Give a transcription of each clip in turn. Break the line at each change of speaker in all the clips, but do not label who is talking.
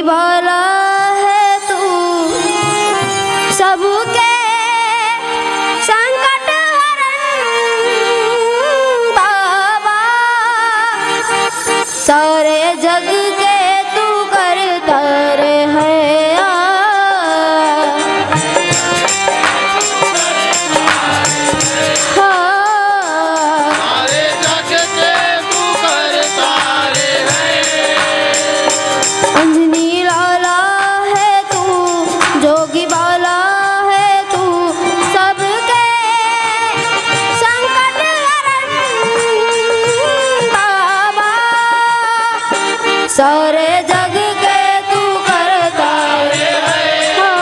भला है तू सबके संकट हरण बाबा, सारे जग के तू करता है सारे जग के तू करता है, सारे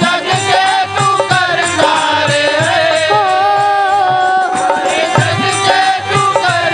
जग के तू करता है, सारे जग के तू करता है।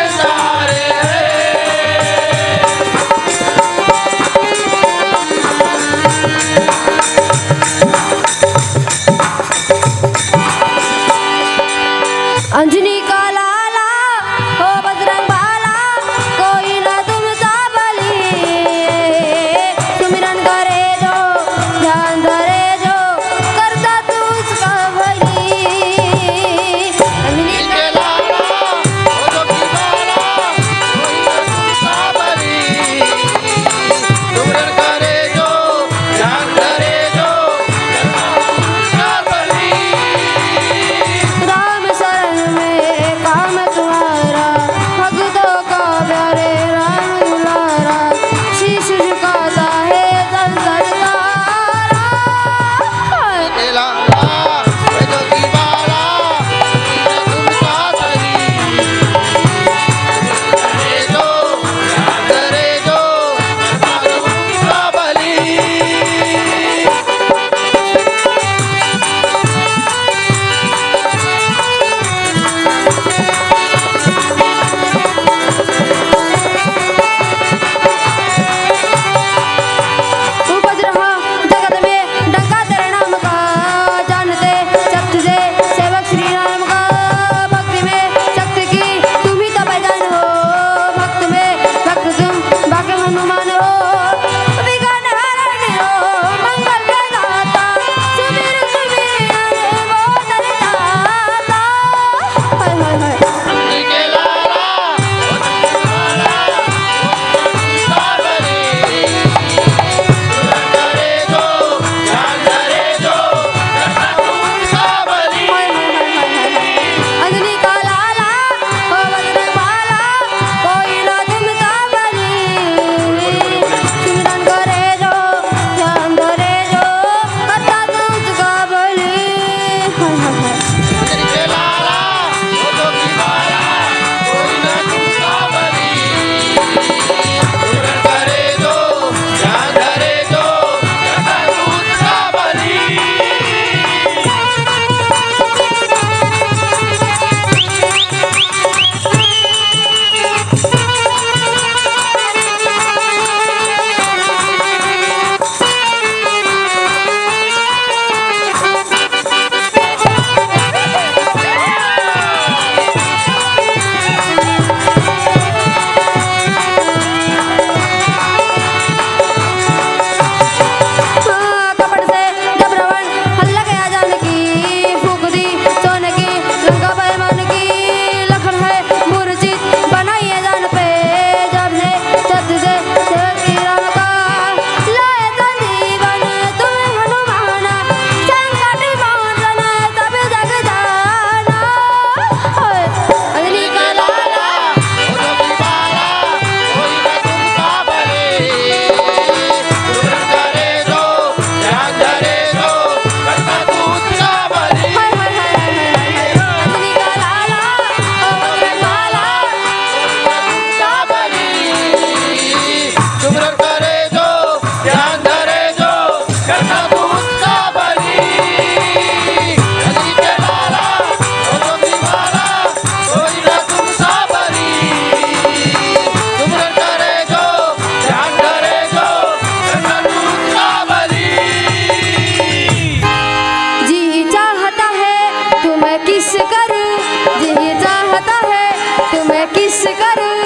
करूं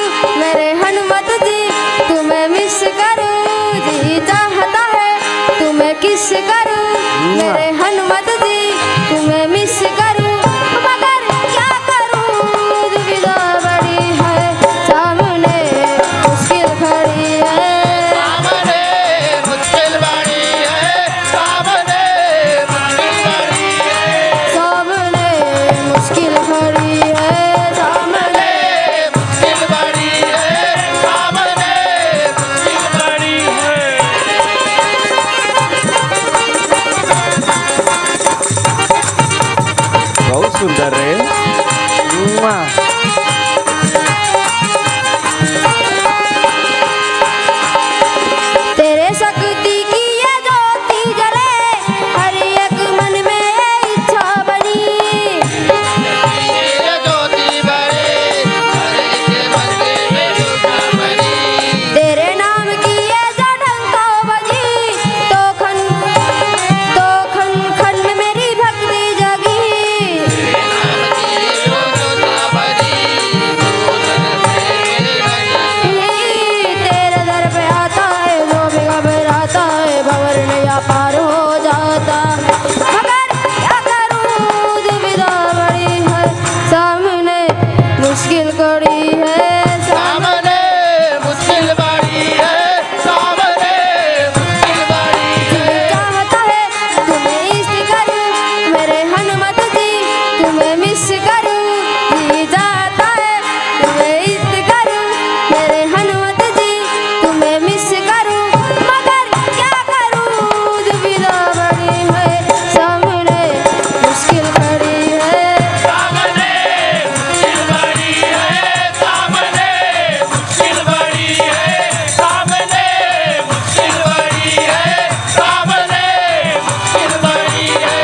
मेरे हनुमत जी तुम्हें मिस करूं जी चाहता है तुम्हें किस करूं मेरे हनुमत जी तुम्हें मिस करूं मगर क्या करूं दुविधा बड़ी है सामने मुश्किल खड़ी है
सामने मुश्किल बड़ी है सामने मुश्किल बड़ी है
सामने मुश्किल खड़ी है सामने
मुश्किल बड़ी है बहुत सुंदर है
तेरे शक्ति की ये ज्योति जले हर एक मन में इच्छा बनी
ये ज्योति बड़े हर एक मन में इच्छा बनी
तेरे नाम की ये जो डंका बजी तो खन खन में मेरी भक्ति जगी
नाम की जो ज्योति बड़ी भूषण से बनी
तेरे दर पे आता है जो भी घबराता है भंवर नैया पार हो जाता मगर क्या करूं दुविधा बड़ी है सामने मुश्किल कड़ी है
सामने मुश्किल बड़ी है सामने मुश्किल बड़ी है
चाहता है तुम्हें इश्क करूं मेरे हनुमत जी तुम्हें मिस करूं जी चाहता है तुम्हें इश्क करूं मेरे हनुमत जी तुम्हें मिस करूं मगर क्या करूं दुविधा बड़ी है सामने मुश्किल खड़ी है
सामने मुश्किल बड़ी है सामने मुश्किल बड़ी है सामने मुश्किल बड़ी है सामने मुश्किल बड़ी है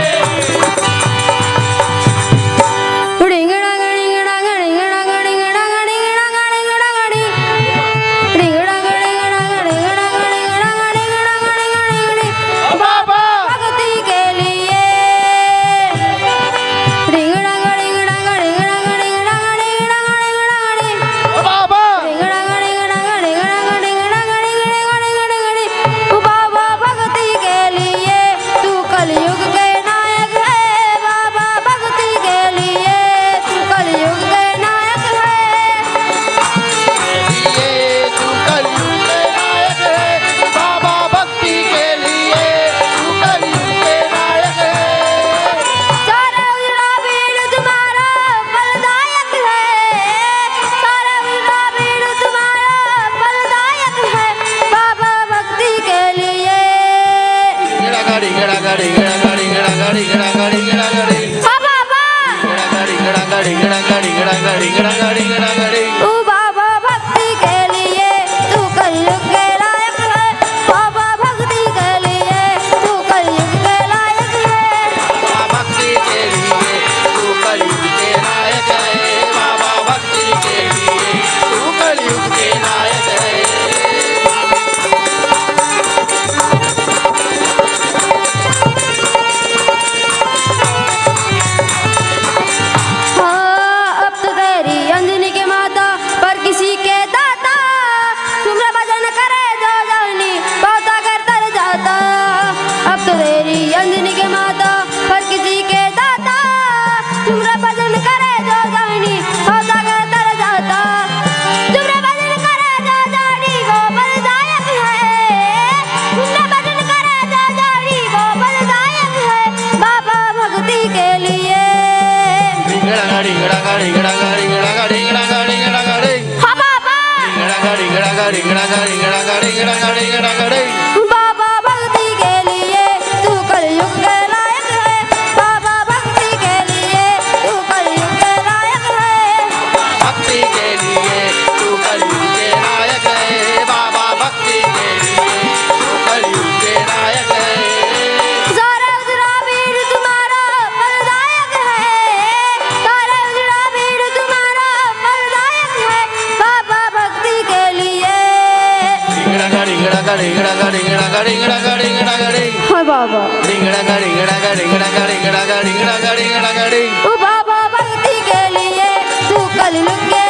ढिंगड़ा गणिंगड़ा गणिंगड़ा गणिंगड़ा गणिंगड़ा गणिंगड़ा गणि ढिंगड़ा गणिंगड़ा गणिंगड़ा गणिंगड़ा गणिंगड़ा गणिंगड़ी
बाबा
भक्ति के लिए ढिंगड़ा गणिंगड़ा गणिंगड़ा गणिंगड़ा गणिंगड़ा गणिंगड़ा गणि
बाबा
ढिंगड़ा गणिंगड़ा गणिंगड़ा गणिंगड़ा गणिंगड़ी गणिंगड़ी गणि ओ बाबा भक्ति के लिए तू कलयुग के नायक है बाबा भक्ति के लिए तू कलयुग के नायक है
ये तू कलयुग के नायक है बाबा भक्ति के लिए तू कलयुग के नायक है
सारा उजड़ा भीड़ तुम्हारा फलदायक है सारा उजड़ा भीड़ तुम्हारा फलदायक है बाबा भक्ति के लिए
गिड़ा गाड़ी गिड़ा गाड़ी गिड़ा गाड़ी गिड़ा गाड़ी गिड़ा गाड़ी गिड़ा गाड़ी
हाँ बाबा
गिड़ा गाड़ी गिड़ा गाड़ी गिड़ा गाड़ी गिड़ा गाड़ी गिड़ा गाड़ी गिड़ा गाड़ी
तू बाबा भक्ति के लिए तू कलयुग के लायक है बाबा भक्ति के लिए तू कलयुग के लायक है
बाबा भक्ति के लिए तू कलयुग के नायक है बाबा भक्ति के लिए तू कलयुग के नायक है
हाँ अब तो तेरी अंजनी के माता पर किसी के दाता तुमरा भजन करे जो जानी बहुता कर तर जाता अब तो तेरी अंजनी के माता पर किसी के दाता तुमरा भजन करे जो जानी बहुता कर तर जाता तुमरा भजन करे जो जानी वो बलदायक है तुमरा भजन करे जो जानी वो बलदायक है बाबा भक्ति के लिए
गिड़ा गाड़ी गिड़ा गाड़ी गिड़ा गाड़ी गिड़ा गाड़ी गिड़ा गाड़ी गिड़ा गाड़ी
हाँ बाबा
गिड़ा गाड़ी गिड़ा गाड़ी गिड़ा गाड़ी गिड़ा गाड़ी गिड़ा गाड़ी गिड़ा गाड़ी
बाबा भक्ति के लिए तू कलयुग के लायक है बाबा भक्ति के लिए तू कलयुग के लायक है
भक्ति के लिए तू कलयुग के नायक है बाबा भक्ति के लिए तू कलयुग के नायक है
सारा उजड़ा भीड़ तुम्हारा फलदायक है सारा उजड़ा भीड़ तुम्हारा फलदायक है बाबा भक्ति के लिए
गिड़ा गाड़ी गिड़ा गाड़ी गिड़ा गाड़ी गिड़ा गाड़ी गिड़ा गाड़ी गिड़ा गाड़ी
हाँ बाबा
गिड़ा गाड़ी गिड़ा गाड़ी गिड़ा गाड़ी गिड़ा गाड़ी गिड़ा गाड़ी गिड़ा गाड़ी
ओ बाबा भक्ति के लिए तू कलयुग के